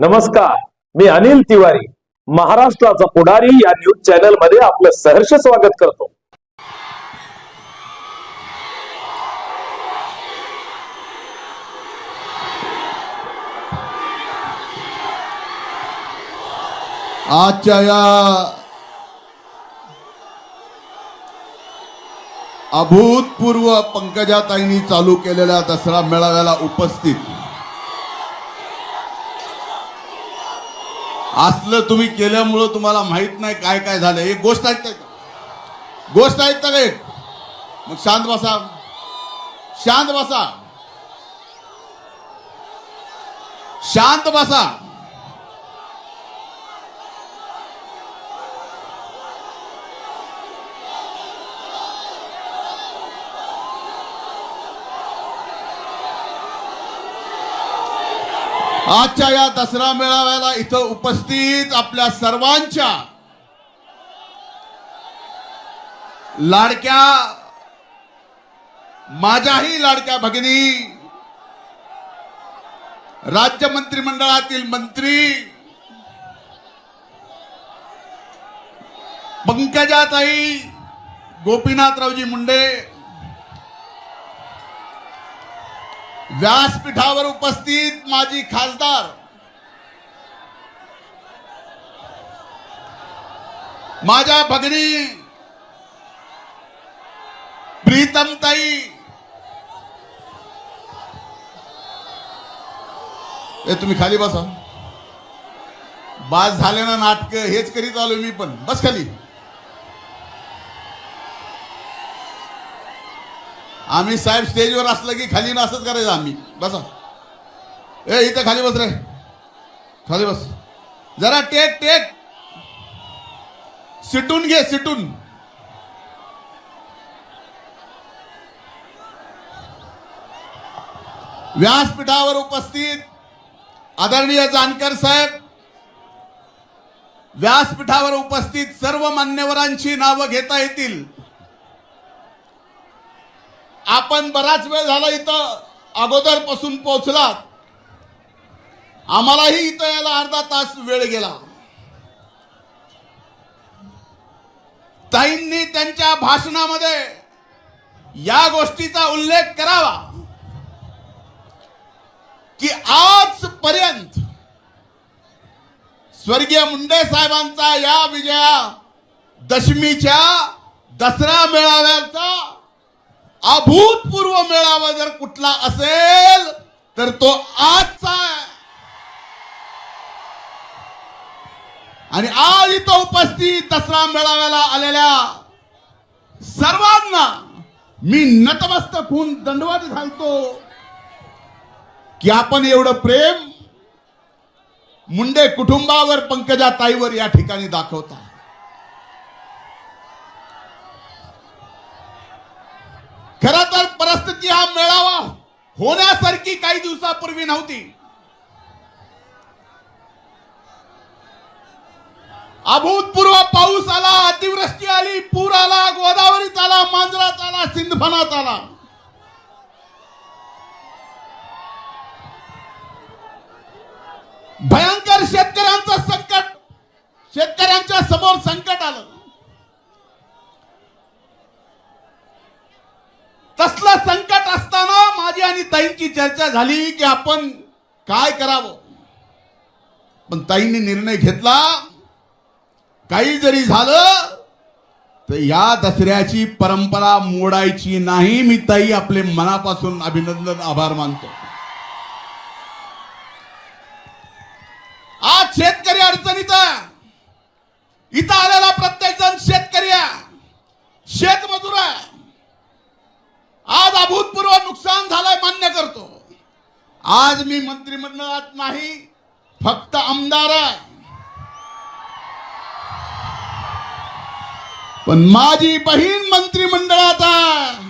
नमस्कार, मी अनिल तिवारी महाराष्ट्राचा पुढारी या न्यूज चॅनल मध्ये आपलं सहर्ष स्वागत करतो। आजच्या या अभूतपूर्व पंकजाताईंनी चालू केलेल्या दसरा मेळाव्याला उपस्थित असलं तुम्ही केल्यामुळं तुम्हाला माहित नाही काय काय झालं। एक गोष्ट ऐकताय का? गोष्ट ऐकता का? एक मग शांत बसा, शांत बसा, शांत बसा। आजच्या या दसरा मेळाव्याला इथं उपस्थित आपल्या सर्वांच्या लाडक्या, माझ्याही लाडक्या भगिनी, राज्य मंत्रिमंडळातील मंत्री पंकजाताई गोपीनाथरावजी मुंडे, व्यासपीठावर उपस्थित माजी खासदार माझ्या भगिनी प्रीतमताई, तुम्ही खाली बसा। बास झाले ना नाटक, हेच करीत आलो मी पण। बस खाली। आम्ही साहेब स्टेजवर असलं की खाली ना असंच करायचं आम्ही। बसा, इथं खाली बस रे, खाली बस जरा। टेक टेक, सिटून घे, सिटून। व्यासपीठावर उपस्थित आदरणीय जानकर साहेब, व्यासपीठावर उपस्थित सर्व मान्यवरांची नावं घेता येतील। आपण बराच वेळ झाला इथं अगोदरपासून पोहोचलात, आम्हालाही इथं यायला अर्धा तास वेळ गेला। ताईंनी त्यांच्या भाषणामध्ये या गोष्टीचा उल्लेख करावा की आजपर्यंत स्वर्गीय मुंडे साहेबांचा या विजयादशमीच्या दसरा मेळाव्याचा अभूतपूर्व मेळावा जर कुठला असेल तर तो आजचा आहे। आणि आज इथं उपस्थित दसरा मेळाव्याला आलेल्या सर्वांना मी नतमस्तक होऊन दंडवत घालतो की आपण एवढं प्रेम मुंडे कुटुंबावर, पंकजाताईवर या ठिकाणी दाखवता। खरं तर परिस्थिती हा मेळावा होण्यासारखी काही दिवसापूर्वी नव्हती। अभूतपूर्व पाऊस आला, अतिवृष्टी आली, पूर आला, गोदावरीत आला, मांजरात आला, सिंधफणात आला। भयंकर शेतकऱ्यांचं संकट, शेतकऱ्यांच्या समोर संकट आलं। तसलं संकट असताना माझी आणि ताईंची चर्चा झाली की आपण काय करावं। पण ताईंनी निर्णय घेतला, काही जरी झालं तर या दसऱ्याची परंपरा मोडायची नाही। मी ताई आपले मनापासून अभिनंदन, आभार मानतो। आज शेतकरी अडचणीत आहे, इथं आलेला प्रत्येक जण शेतकरी आहे, शेतमजूर आहे। आज अभूतपूर्व नुकसान झालंय, मान्य करतो। आज मी मंत्रिमंडळात नाही, फक्त आमदार आहे, पण माझी बहीण मंत्रिमंडळात आहे।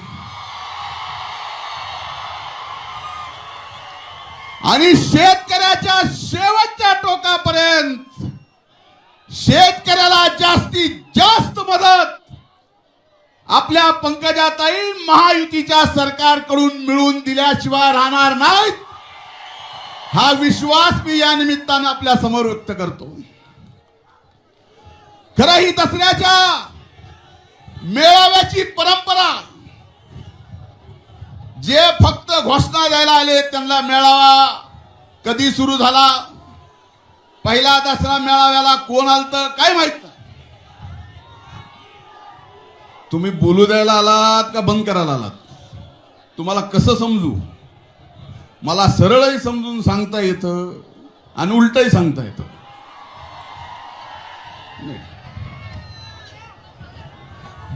आणि शेतकऱ्याच्या शेवटच्या टोकापर्यंत शेतकऱ्याला जास्तीत जास्त मदत आपल्या पंकजाताई महायुतीच्या सरकारकडून मिळून दिल्याशिवाय राहणार नाहीत। हा विश्वास मी या निमित्तानं आपल्या समोर व्यक्त करतो. खरं ही दसऱ्याच्या मेळाव्याची परंपरा, जे फक्त घोषणा द्यायला आले त्यांना मेळावा कधी सुरू झाला, पहिला दसरा मेळाव्याला कोण आलतं काय माहित नाही. तुम्ही बोलू द्यायला आलात का बंद करायला आलात? तुम्हाला कसं समजू? मला सरळही समजून सांगता येतं आणि उलटही सांगता येतं.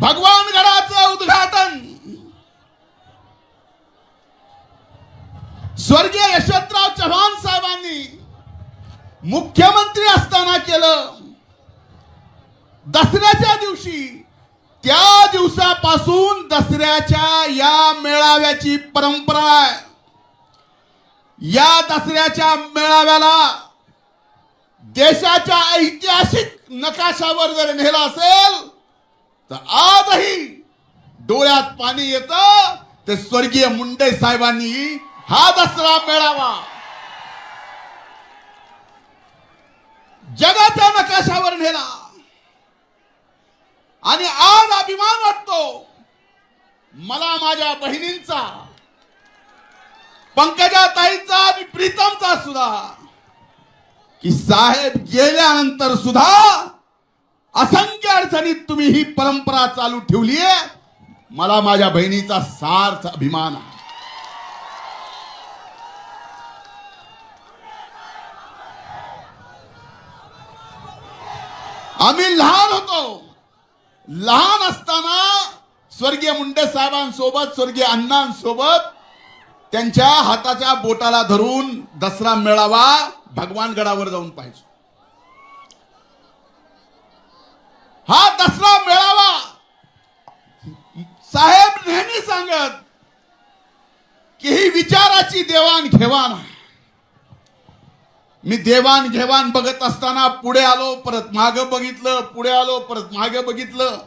भगवानगडाचं उद्घाटन स्वर्गीय यशवंतराव चव्हाण साहेबांनी मुख्यमंत्री असताना केलं. दसऱ्याच्या दिवशी, त्या दिवसापासून दसऱ्याच्या या मेळाव्याची परंपरा आहे. या दसऱ्याच्या मेळाव्याला देशाच्या ऐतिहासिक नकाशावर जर नेला असेल तर आजही डोळ्यात पाणी येतं. ते स्वर्गीय मुंडे साहेबांनी हा दसरा मेळावा जगाच्या नकाशावर नेला आणि आज अभिमान वाटतो मला माझ्या बहिणींचा, पंकजाताईंचा आणि प्रीतमचा सुद्धा, की साहेब गेल्यानंतर सुद्धा असंख्य अडचणीत तुम्ही ही परंपरा चालू ठेवली आहे. मला माझ्या बहिणीचा सार्थ अभिमान आहे. आम्ही लहान होतो. लहान असताना स्वर्गीय मुंडे साहेबांसोबत, स्वर्गीय अण्णांसोबत त्यांच्या हाताच्या बोटाला धरून दसरा मेळावा भगवानगडावर जाऊन पाहायचो. हा दसरा मेळावा साहेब नेहमी सांगत की ही विचाराची देवाणघेवाण आहे. मी देवाणघेवाण बघत असताना पुढे आलो, परत मागं बघितलं, पुढे आलो, परत मागे बघितलं.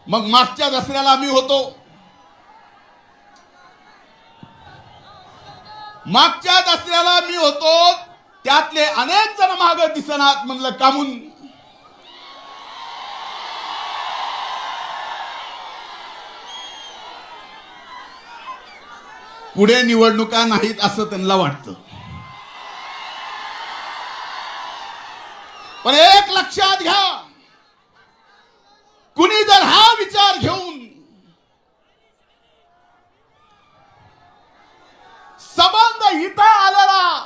मग मागच्या दसऱ्याला मी होतो. मागच्या दसऱ्याला मी होतो, त्यातले अनेक जण मागं दिसनात. म्हणलं कामून? पुढे निवडणुका नाहीत असं त्यांना वाटतं. पण एक लक्षात घ्या, कुणी जर हा विचार घेऊन संबंध इथं आलेला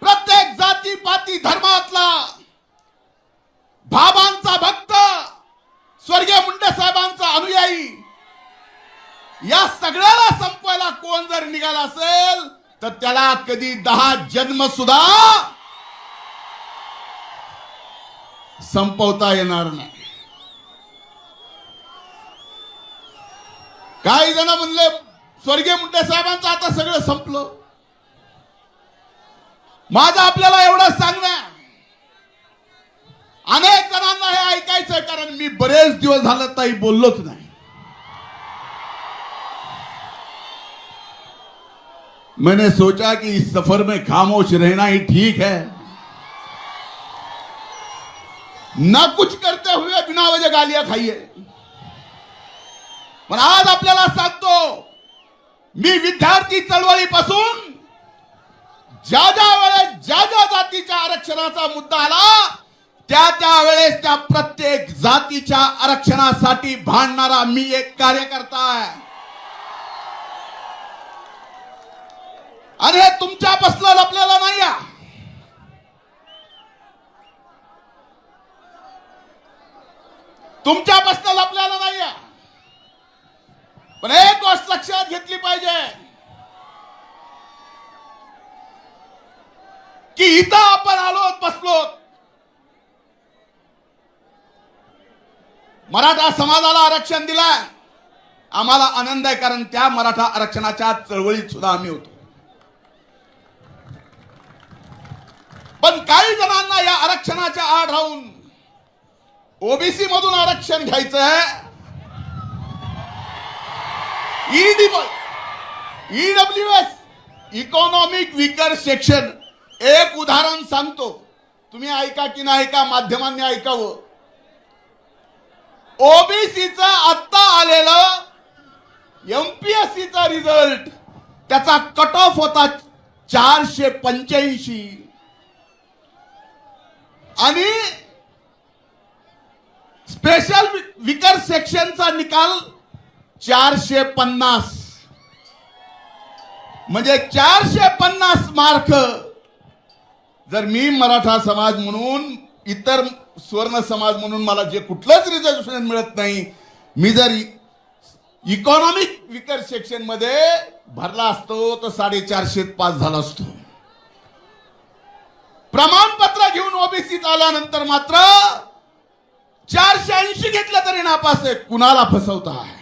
प्रत्येक जाती पाती धर्मातला बाबांचा भक्त, स्वर्गीय मुंडे साहेबांचा अनुयायी, या सगळ्याला संपवायला कोण जर निघाला असेल तर त्याला कधी 10 जन्म सुद्धा संपवता येणार नाही. काही जण म्हणले स्वर्गीय मुंडे साहेबांचं आता सगळं संपलं. माझं आपल्याला एवढं सांगणं, अनेक जणांना हे ऐकायचंय, कारण मी बरेच दिवस झालं ताई बोललोच नाही. मैंने सोचा कि इस सफर में खामोश रहना ही ठीक है, ना कुछ करते हुए बिना वजह गालियां खाइए. पण आज आपल्याला सांगतो, मी विद्यार्थी चळवळीपासून ज्या ज्या वेळेस ज्या ज्या जातीच्या आरक्षणाचा मुद्दा आला त्या वेळेस त्या प्रत्येक जातीच्या आरक्षणासाठी भांडणारा मी एक कार्यकर्ता आहे. आणि हे तुमच्यापासून लपलेलं नाही आहे. तुमच्यापासून लपलेलं नाही आहे. पण एक गोष्ट लक्षात घेतली पाहिजे की इथं आपण आलो बसलो, मराठा समाजाला आरक्षण दिलंय, आम्हाला आनंद आहे, कारण त्या मराठा आरक्षणाच्या चळवळीत सुद्धा आम्ही होतो. पण काही जणांना या आरक्षणाच्या आड राहून ओबीसी मधून आरक्षण घ्यायचंय, ईडब्ल्यूएस इकॉनॉमिक वीकर सेक्शन, एक उदाहरण सांगतो, तुम्ही ऐका की नाही ऐका, माध्यमांनी ऐकावं. ओबीसीचा आत्ता आलेला एमपीएससीचा रिझल्ट, त्याचा कट ऑफ होता 485 आणि स्पेशल विकर सेक्शनचा निकाल 450. म्हणजे 450 मार्क जर मी मराठा समाज म्हणून, इतर स्वर्ण समाज म्हणून मला जे कुठलंच रिझर्वेशन मिळत नाही, मी जर इकॉनॉमिक विकर सेक्शन मध्ये भरला असतो तर 450 पास झाला असतो. प्रमाणपत्र घेऊन ओबीसीत आल्यानंतर मात्र 480 घेतलं तरी नापास आहे. कुणाला फसवताय?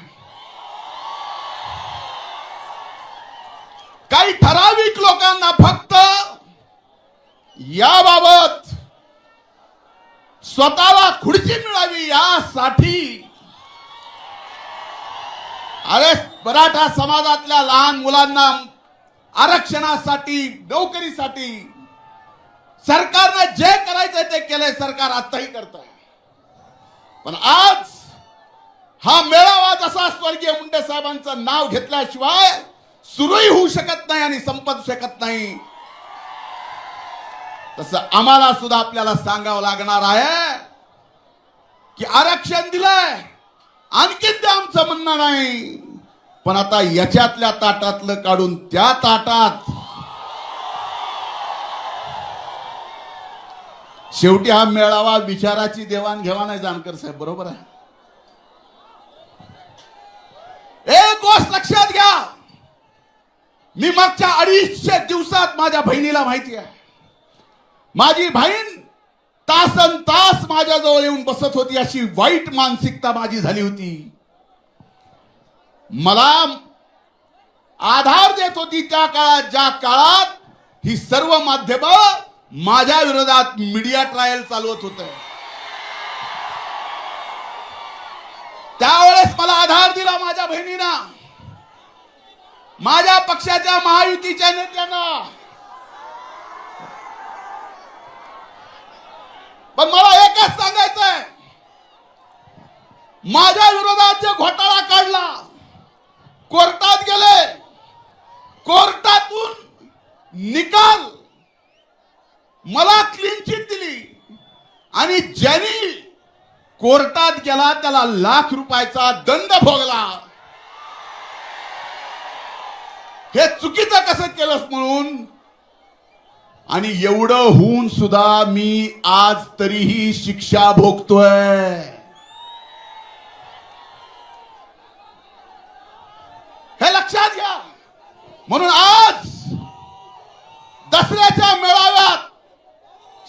काही ठराविक लोकांना फक्त याबाबत स्वतःला खुर्ची मिळावी यासाठी, अरे मराठा समाजातल्या लहान मुलांना आरक्षणासाठी, नोकरीसाठी सरकारनं जे करायचंय ते केलंय, सरकार आताही करत आहे. पण आज हा मेळावा जसा स्वर्गीय मुंडे साहेबांचं नाव घेतल्याशिवाय सुरूही होऊ शकत नाही आणि संपत शकत नाही, तसं आम्हाला सुद्धा आपल्याला सांगावं लागणार आहे की आरक्षण दिलंय, आणखीन ते आमचं म्हणणं नाही, पण आता याच्यातल्या ताटातलं काढून त्या ताटात. शेवटी हा मेळावा विचाराची देवाणघेवाण आहे. जानकर साहेब बरोबर आहे. एक गोष्ट लक्षात घ्या, मी मागच्या 250 दिवसात माझ्या बहिणीला माहिती आहे, माझी बहीण तासन तास माझ्याजवळ येऊन बसत होती, अशी वाईट मानसिकता माझी झाली होती. मला आधार देत होती त्या काळात, ज्या काळात ही सर्व माध्यम माझ्या विरोधात मीडिया ट्रायल चालवत होते. त्यावेळेस मला आधार दिला माझ्या बहिणीना, माझ्या पक्षाच्या महायुतीच्या नेत्यांना. पण मला एकच सांगायचंय, माझ्या विरोधात जे घोटाळा काढला, कोर्टात गेले, कोर्टातून निकाल मला क्लीन चिट दिली आणि ज्यांनी कोर्टात गेला त्याला ₹1,00,000 दंड भोगला. हे चुकीचं कसं केलंस म्हणून. आणि एवढं होऊन सुद्धा मी आज तरीही शिक्षा भोगतोय. हे लक्षात घ्या. म्हणून आज दसऱ्याच्या मेळाव्यात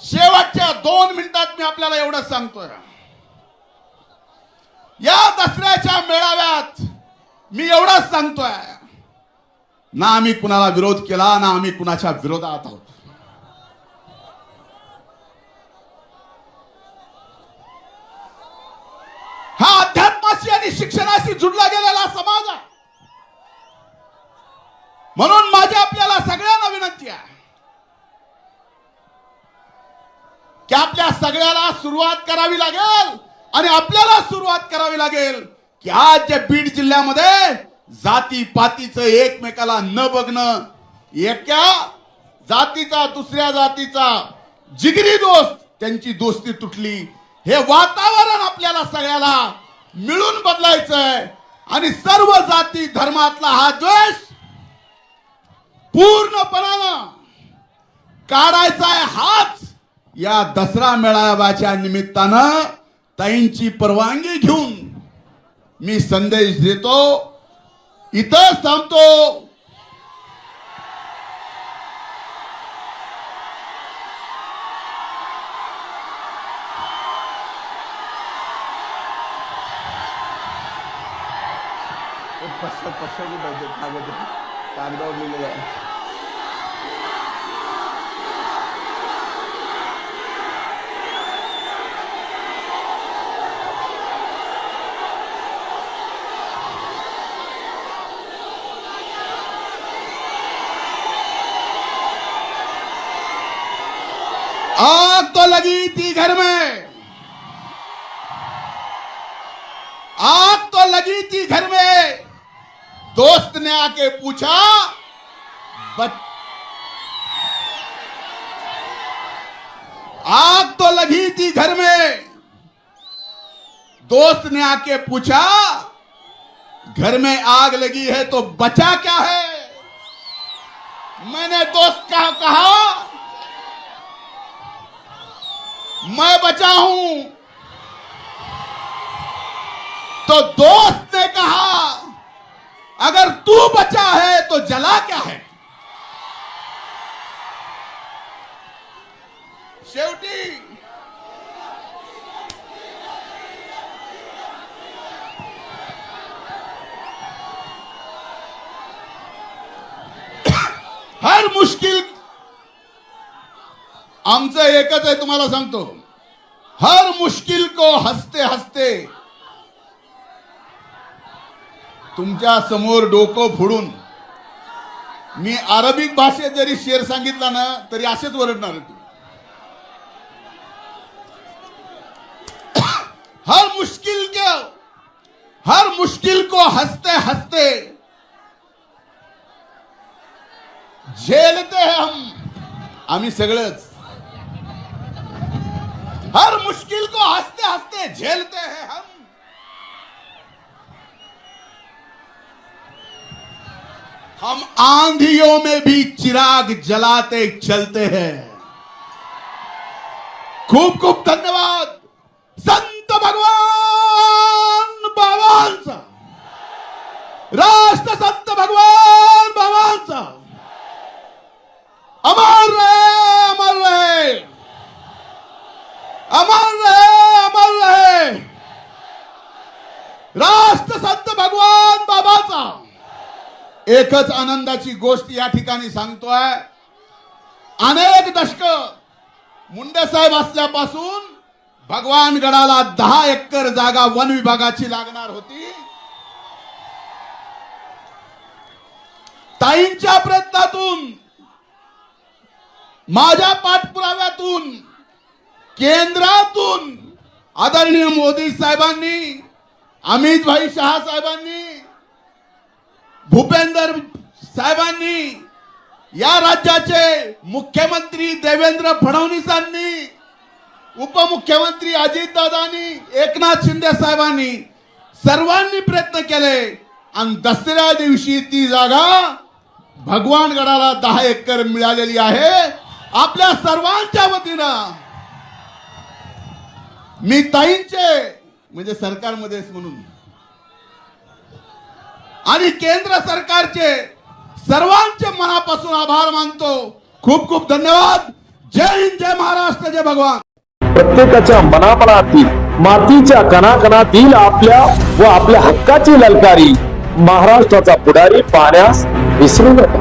शेवटच्या 2 मिनिटात मी आपल्याला एवढं सांगतोय, या दसऱ्याच्या मेळाव्यात मी एवढंच सांगतोय, ना आम्ही कुणाला विरोध केला, ना आम्ही कुणाच्या विरोधात आहोत. हा अध्यात्माशी आणि शिक्षणाशी जुडला गेलेला समाज आहे. म्हणून माझी आपल्याला सगळ्यांना विनंती आहे की आपल्या सगळ्याला सुरुवात करावी लागेल आणि आपल्याला सुरुवात करावी लागेल की आज जे बीड जिल्ह्यामध्ये जाती पातीचं एकमेकाला न बघणं, एका जातीचा दुसऱ्या जातीचा जिगरी दोस्त, त्यांची दोस्ती तुटली, हे वातावरण आपल्याला सगळ्याला मिळून बदलायचंय आणि सर्व जाती धर्मातला हा द्वेष पूर्णपणानं काढायचा आहे. हाच या दसरा मेळाव्याच्या निमित्तानं ताईंची परवानगी घेऊन मी संदेश देतो. इथं थांबतो. कागदावर लिहिलेलं आहे. लगी थी घर में, आग तो लगी थी घर में, दोस्त ने आके पूछा आग तो लगी थी घर में, दोस्त ने आके पूछा घर में आग लगी है तो बचा क्या है। मैंने दोस्त का कहा मैं बचा हूं, तो दोस्त ने कहा अगर तू बचा है तो जला क्या है। शेवटी हर मुश्किल, आमचं एकच आहे तुम्हाला सांगतो, हर मुश्किल को हसते हसते तुमच्या समोर डोकं फोडून, मी अरबिक भाषेत जरी शेर सांगितला ना तरी असेच ओरडणार आहे. हर मुश्किल को हंसते हंसते झेलते हैं हम, आम्ही सगळंच हर मुश्किल को हंसते हंसते झेलते हैं हम. हम आंधियों में भी चिराग जलाते चलते हैं. खूप खूप धन्यवाद. संत भगवान बाबांचा, राष्ट्र संत भगवान बाबांचा अमर रहे, अमर रहे, अमर रहे, अमर रहे. राष्ट्र संत भगवान बाबाचा. एकच आनंदाची गोष्ट या ठिकाणी सांगतोय. अनेक दशक मुंडे साहेब असल्यापासून भगवानगडाला 10 एकर जागा वन विभागाची लागणार होती. ताईंच्या प्रयत्नातून, माझ्या पाठपुराव्यातून, केंद्रातून आदरणीय मोदी साहेबांनी, अमित भाई शहा साहेबांनी, भूपेंद्र साहेबांनी, या राज्याचे मुख्यमंत्री देवेंद्र फडणवीसांनी, उपमुख्यमंत्री अजितदादांनी, एकनाथ शिंदे साहेबांनी, सर्वांनी प्रयत्न केले आणि दसऱ्या दिवशी ती जागा भगवानगडाला 10 एकर मिळालेली आहे. आपल्या सर्वांच्या वतीनं मी ताईंचे, म्हणजे सरकारमध्येच म्हणून, आणि केंद्र सरकारचे सर्वांचे मनापासून आभार मानतो. खूप खूप धन्यवाद. जय हिंद, जय महाराष्ट्र, जय भगवान. प्रत्येकाच्या मनामनातील, मातीच्या कणाकणातील आपल्या व आपल्या हक्काची ललकारी महाराष्ट्राचा पुढारी पाहण्यास विसरू नका.